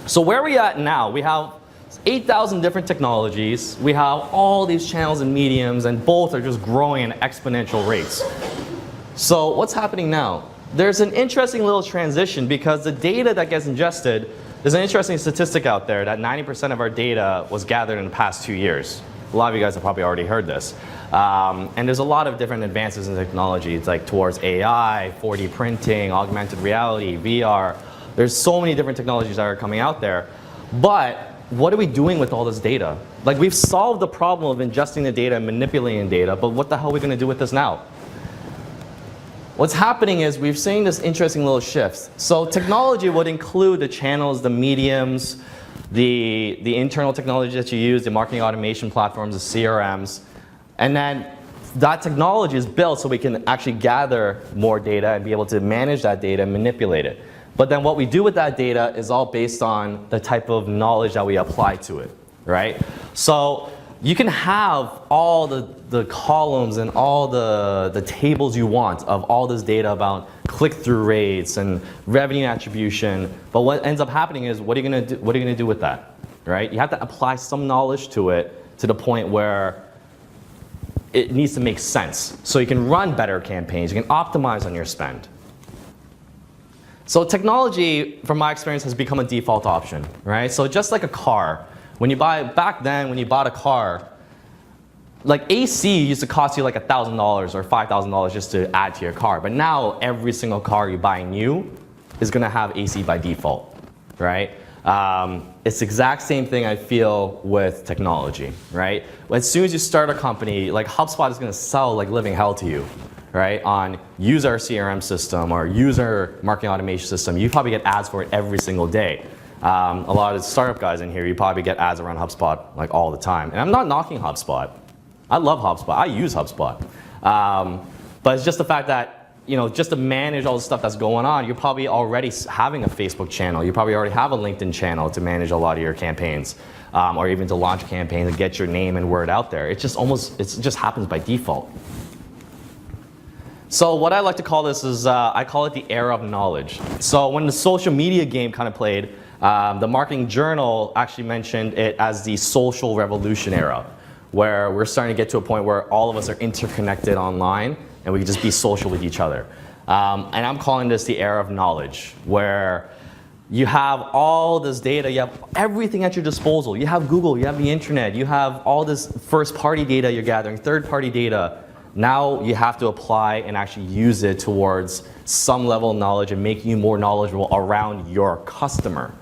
So where are we at now? We have 8,000 different technologies. We have all these channels and mediums, and both are just growing at exponential rates. So what's happening now? There's an interesting little transition because the data that gets ingested, there's an interesting statistic out there that 90% of our data was gathered in the past 2 years. A lot of you guys have probably already heard this. And there's a lot of different advances in technology. It's like towards AI, 4D printing, augmented reality, VR. There's so many different technologies that are coming out there. But what are we doing with all this data? Like, we've solved the problem of ingesting the data and manipulating data, but what the hell are we going to do with this now? What's happening is we're seeing this interesting little shift. So technology would include the channels, the mediums, the internal technology that you use, the marketing automation platforms, the CRMs. And then that technology is built so we can actually gather more data and be able to manage that data and manipulate it. But then what we do with that data is all based on the type of knowledge that we apply to it, right? So you can have all the columns and all the tables you want of all this data about click-through rates and revenue attribution. But what ends up happening is, what are you going to do with that, right? You have to apply some knowledge to it to the point where it needs to make sense. So you can run better campaigns, you can optimize on your spend. So technology, from my experience, has become a default option, right? So just like a car, back then when you bought a car, like AC used to cost you like $1,000 or $5,000 just to add to your car. But now every single car you buy new is going to have AC by default, right? It's the exact same thing I feel with technology, right? As soon as you start a company, like HubSpot is going to sell like living hell to you, right? On use our CRM system or use our marketing automation system. You probably get ads for it every single day. A lot of the startup guys in here, you probably get ads around HubSpot like all the time. And I'm not knocking HubSpot. I love HubSpot. I use HubSpot. But it's just the fact that, just to manage all the stuff that's going on, you're probably already having a Facebook channel. You probably already have a LinkedIn channel to manage a lot of your campaigns, or even to launch campaigns and get your name and word out there. It just happens by default. So what I like to call this is, I call it the era of knowledge. So when the social media game kind of played, the Marketing Journal actually mentioned it as the social revolution era, where we're starting to get to a point where all of us are interconnected online and we can just be social with each other. And I'm calling this the era of knowledge, where you have all this data, you have everything at your disposal. You have Google, you have the internet, you have all this first-party data you're gathering, third-party data. Now you have to apply and actually use it towards some level of knowledge and make you more knowledgeable around your customer.